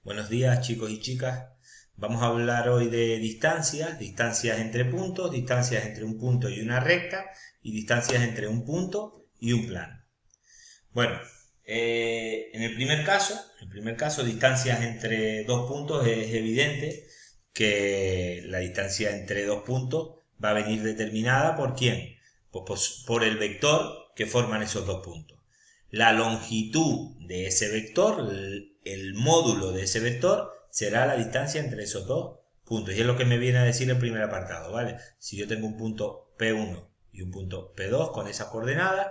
Buenos días chicos y chicas. Vamos a hablar hoy de distancias, distancias entre puntos, distancias entre un punto y una recta y distancias entre un punto y un plano. Bueno, en el primer caso, distancias entre dos puntos, es evidente que la distancia entre dos puntos va a venir determinada ¿por quién? Pues por el vector que forman esos dos puntos. La longitud de ese vector, el módulo de ese vector, será la distancia entre esos dos puntos. Y es lo que me viene a decir el primer apartado, ¿vale? Si yo tengo un punto P1 y un punto P2 con esas coordenadas,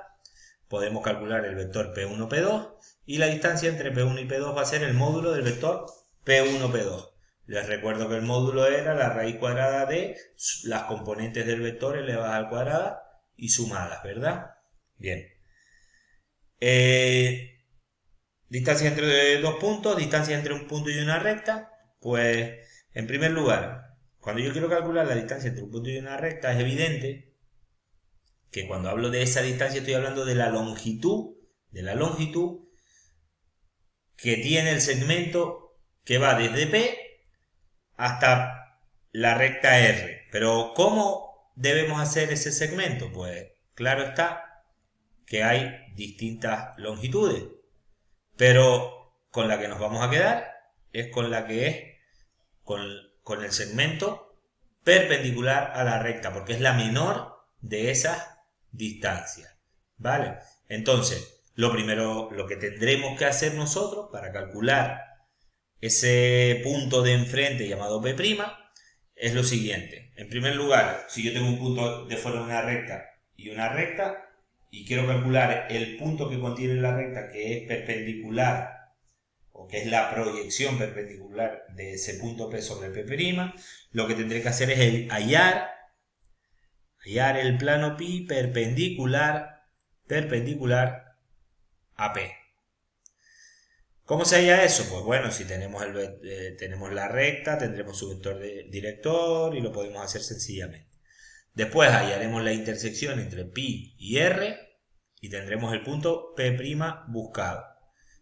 podemos calcular el vector P1, P2 y la distancia entre P1 y P2 va a ser el módulo del vector P1, P2. Les recuerdo que el módulo era la raíz cuadrada de las componentes del vector elevadas al cuadrado y sumadas, ¿verdad? Bien. Distancia entre dos puntos, distancia entre un punto y una recta. Pues, en primer lugar, cuando yo quiero calcular la distancia entre un punto y una recta, es evidente que cuando hablo de esa distancia estoy hablando de la longitud que tiene el segmento que va desde P hasta la recta R. Pero ¿cómo debemos hacer ese segmento? Pues claro está que hay distintas longitudes, pero con la que nos vamos a quedar es con la que es con el segmento perpendicular a la recta, porque es la menor de esas distancias, ¿vale? Entonces, lo primero, lo que tendremos que hacer nosotros para calcular ese punto de enfrente llamado P' es lo siguiente. En primer lugar, si yo tengo un punto de forma de una recta, y quiero calcular el punto que contiene la recta, que es perpendicular, o que es la proyección perpendicular de ese punto P sobre P', lo que tendré que hacer es hallar el plano pi perpendicular a P. ¿Cómo se halla eso? Pues bueno, si tenemos la recta, tendremos su vector director y lo podemos hacer sencillamente. Después hallaremos la intersección entre pi y r y tendremos el punto P' buscado.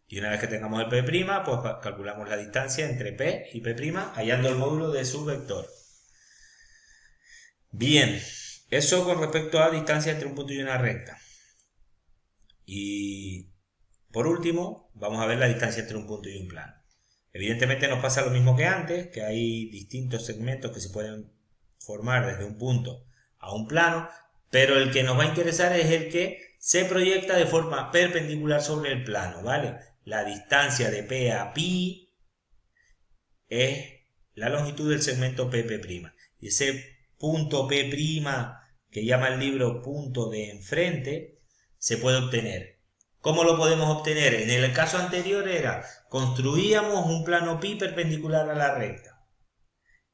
Y una vez que tengamos el P', pues calculamos la distancia entre P y P', hallando el módulo de su vector. Bien, eso con respecto a distancia entre un punto y una recta. Y por último, vamos a ver la distancia entre un punto y un plano. Evidentemente nos pasa lo mismo que antes, que hay distintos segmentos que se pueden formar desde un punto a un plano, pero el que nos va a interesar es el que se proyecta de forma perpendicular sobre el plano, ¿vale? La distancia de P a pi es la longitud del segmento P'. Y ese punto P' que llama el libro punto de enfrente se puede obtener. ¿Cómo lo podemos obtener? En el caso anterior construíamos un plano pi perpendicular a la recta.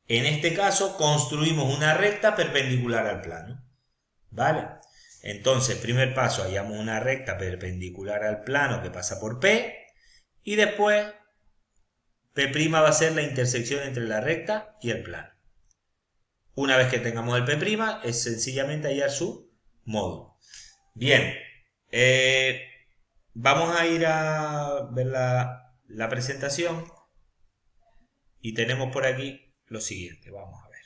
En este caso construimos una recta perpendicular al plano. ¿Vale? Entonces, primer paso, hallamos una recta perpendicular al plano que pasa por P y después P' va a ser la intersección entre la recta y el plano. Una vez que tengamos el P' es sencillamente hallar su módulo. Bien, vamos a ir a ver la presentación y tenemos por aquí lo siguiente. Vamos a ver.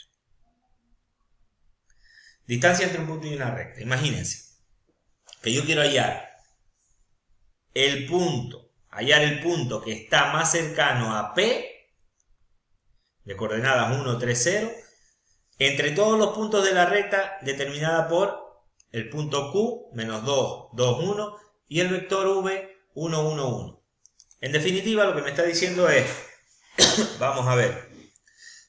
Distancia entre un punto y una recta. Imagínense que yo quiero hallar el punto que está más cercano a P, de coordenadas 1, 3, 0, entre todos los puntos de la recta determinada por el punto Q, menos 2, 2, 1, y el vector V, 1, 1, 1. En definitiva, lo que me está diciendo es, vamos a ver,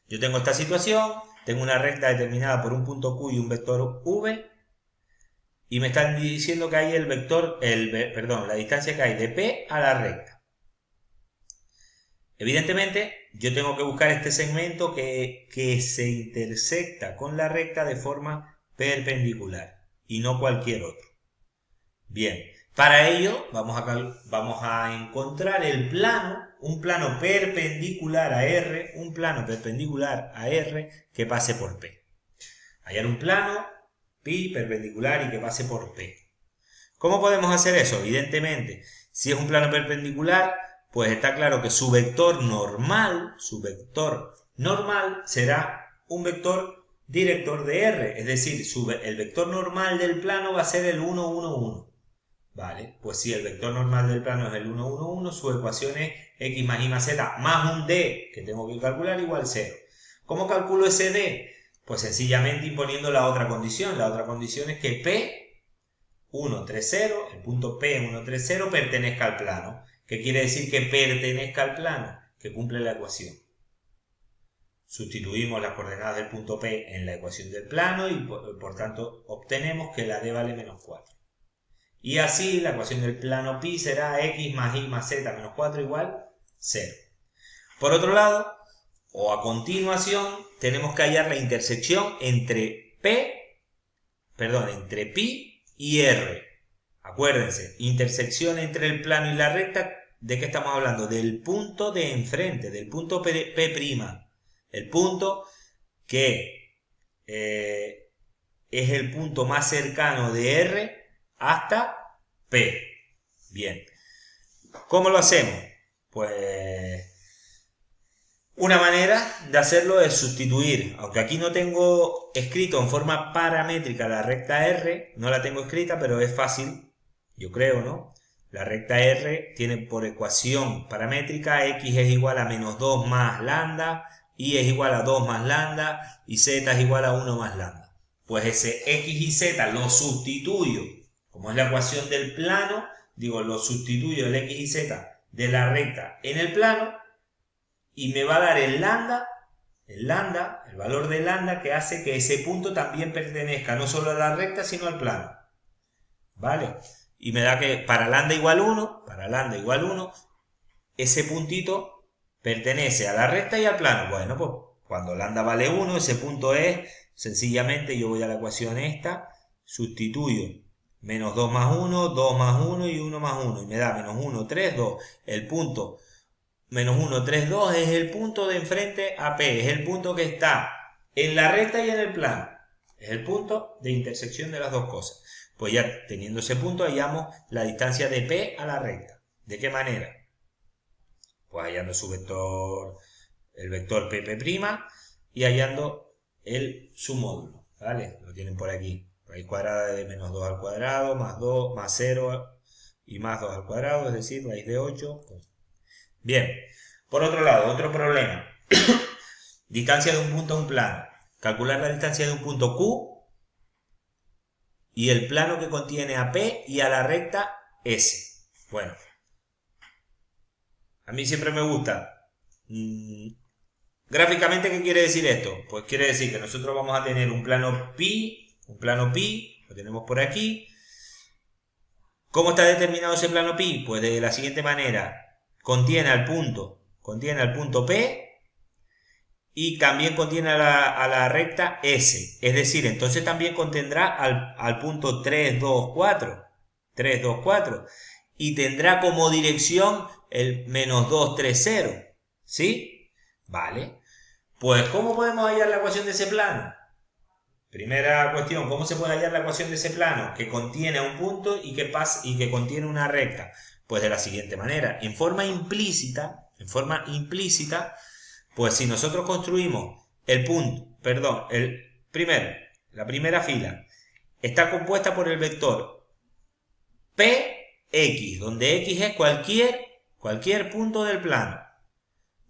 yo tengo esta situación, tengo una recta determinada por un punto Q y un vector V, y me están diciendo que hay la distancia que hay de P a la recta. Evidentemente, yo tengo que buscar este segmento que se intersecta con la recta de forma perpendicular y no cualquier otro. Bien, para ello vamos a encontrar un plano perpendicular a R, que pase por P. Hallar un plano pi perpendicular y que pase por P. ¿Cómo podemos hacer eso? Evidentemente, si es un plano perpendicular, pues está claro que su vector normal será un vector director de R, es decir, el vector normal del plano va a ser el 1, 1, 1. Vale, pues si el vector normal del plano es el 1, 1, 1, su ecuación es x más y más z más un d que tengo que calcular igual 0. ¿Cómo calculo ese d? Pues sencillamente imponiendo la otra condición. La otra condición es que P 1, 3, 0, el punto P 1, 3, 0 pertenezca al plano. ¿Qué quiere decir que pertenezca al plano? Que cumple la ecuación. Sustituimos las coordenadas del punto P en la ecuación del plano y por tanto obtenemos que la d vale menos 4. Y así la ecuación del plano pi será x más y más z menos 4 igual 0. Por otro lado, o a continuación, tenemos que hallar la intersección entre pi y r. Acuérdense, intersección entre el plano y la recta, ¿de qué estamos hablando? Del punto de enfrente, del punto P'. El punto que es el punto más cercano de R hasta P. Bien. ¿Cómo lo hacemos? Pues una manera de hacerlo es sustituir, aunque aquí no tengo escrito en forma paramétrica la recta R, no la tengo escrita, pero es fácil, yo creo, ¿no? La recta R tiene por ecuación paramétrica x es igual a menos 2 más lambda, y es igual a 2 más lambda, y z es igual a 1 más lambda. Pues ese x y z lo sustituyo, como es la ecuación del plano, lo sustituyo el x y z de la recta en el plano, y me va a dar el valor de lambda que hace que ese punto también pertenezca no solo a la recta, sino al plano. ¿Vale? Y me da que para lambda igual 1, ese puntito pertenece a la recta y al plano. Bueno, pues cuando lambda vale 1, ese punto es, sencillamente yo voy a la ecuación esta, sustituyo menos 2 más 1, 2 más 1 y 1 más 1. Y me da menos 1, 3, 2. El punto menos 1, 3, 2 es el punto de enfrente a P. Es el punto que está en la recta y en el plano. Es el punto de intersección de las dos cosas. Pues ya teniendo ese punto hallamos la distancia de P a la recta. ¿De qué manera? Pues hallando su vector, el vector P', y hallando su módulo. ¿Vale? Lo tienen por aquí. Raíz cuadrada de menos 2 al cuadrado, más 2, más 0 y más 2 al cuadrado, es decir, raíz de 8. Bien. Por otro lado, otro problema. Distancia de un punto a un plano. Calcular la distancia de un punto Q y el plano que contiene a P y a la recta S. Bueno. A mí siempre me gusta. Gráficamente, ¿qué quiere decir esto? Pues quiere decir que nosotros vamos a tener un plano pi, lo tenemos por aquí. ¿Cómo está determinado ese plano pi? Pues de la siguiente manera. Contiene al punto P y también contiene a la recta S. Es decir, entonces también contendrá al punto 3, 2, 4. Y tendrá como dirección el menos 2, 3, 0. ¿Sí? Vale. Pues, ¿cómo podemos hallar la ecuación de ese plano? Primera cuestión, ¿cómo se puede hallar la ecuación de ese plano? Que contiene un punto y que contiene una recta. Pues de la siguiente manera, en forma implícita, pues si nosotros construimos la primera fila está compuesta por el vector Px, donde x es cualquier punto del plano.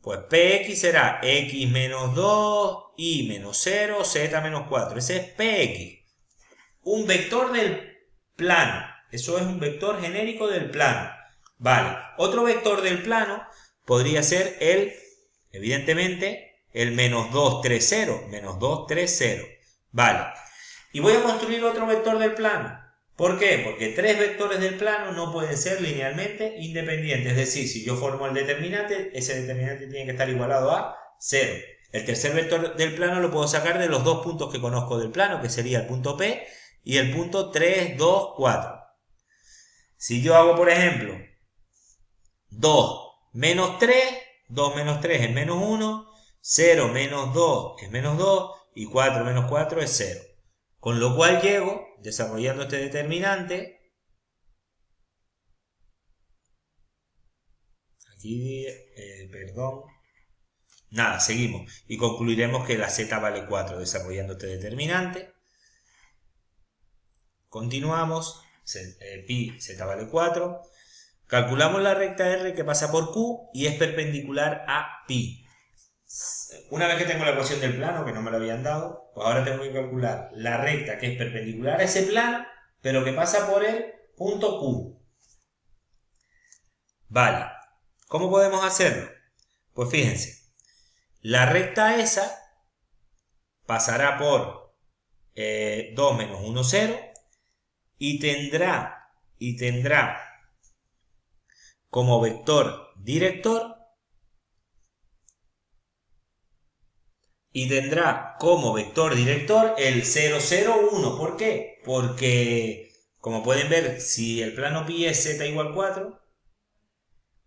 Pues Px será x menos 2, y menos 0, z menos 4. Ese es Px. Un vector del plano. Eso es un vector genérico del plano. Vale. Otro vector del plano podría ser evidentemente, el menos 2, 3, 0. Menos 2, 3, 0. Vale. Y voy a construir otro vector del plano. ¿Por qué? Porque tres vectores del plano no pueden ser linealmente independientes. Es decir, si yo formo el determinante, ese determinante tiene que estar igualado a 0. El tercer vector del plano lo puedo sacar de los dos puntos que conozco del plano, que sería el punto P y el punto 3, 2, 4. Si yo hago, por ejemplo, 2 menos 3 es menos 1, 0 menos 2 es menos 2 y 4 menos 4 es 0. Con lo cual llego, desarrollando este determinante, Aquí, perdón. Nada, seguimos. Y concluiremos que la z vale 4 desarrollando este determinante. Continuamos. Pi z vale 4. Calculamos la recta R que pasa por Q y es perpendicular a pi. Una vez que tengo la ecuación del plano, que no me lo habían dado, pues ahora tengo que calcular la recta que es perpendicular a ese plano, pero que pasa por el punto Q. Vale, ¿cómo podemos hacerlo? Pues fíjense, la recta esa pasará por 2 menos 1, 0 y tendrá como vector director el 0, 0, 1. ¿Por qué? Porque, como pueden ver, si el plano pi es z igual 4,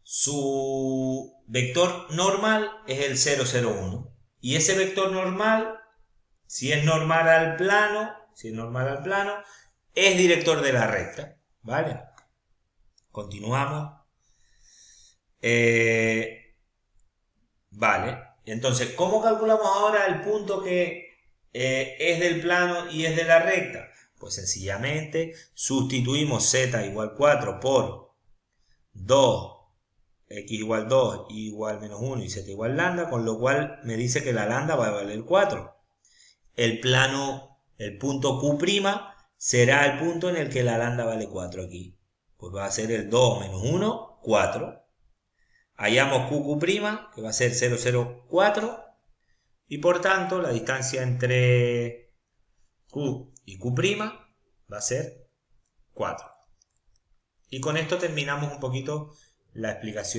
su vector normal es el 0, 0, 1. Y ese vector normal, si es normal al plano, es director de la recta. ¿Vale? Continuamos. Vale. Entonces, ¿cómo calculamos ahora el punto que es del plano y es de la recta? Pues sencillamente sustituimos z igual 4 por 2, x igual 2, y igual menos 1 y z igual lambda, con lo cual me dice que la lambda va a valer 4. El punto Q' será el punto en el que la lambda vale 4 aquí. Pues va a ser el 2 menos 1, 4. Hallamos QQ', que va a ser 0, 0, 4. Y por tanto, la distancia entre Q y Q' va a ser 4. Y con esto terminamos un poquito la explicación.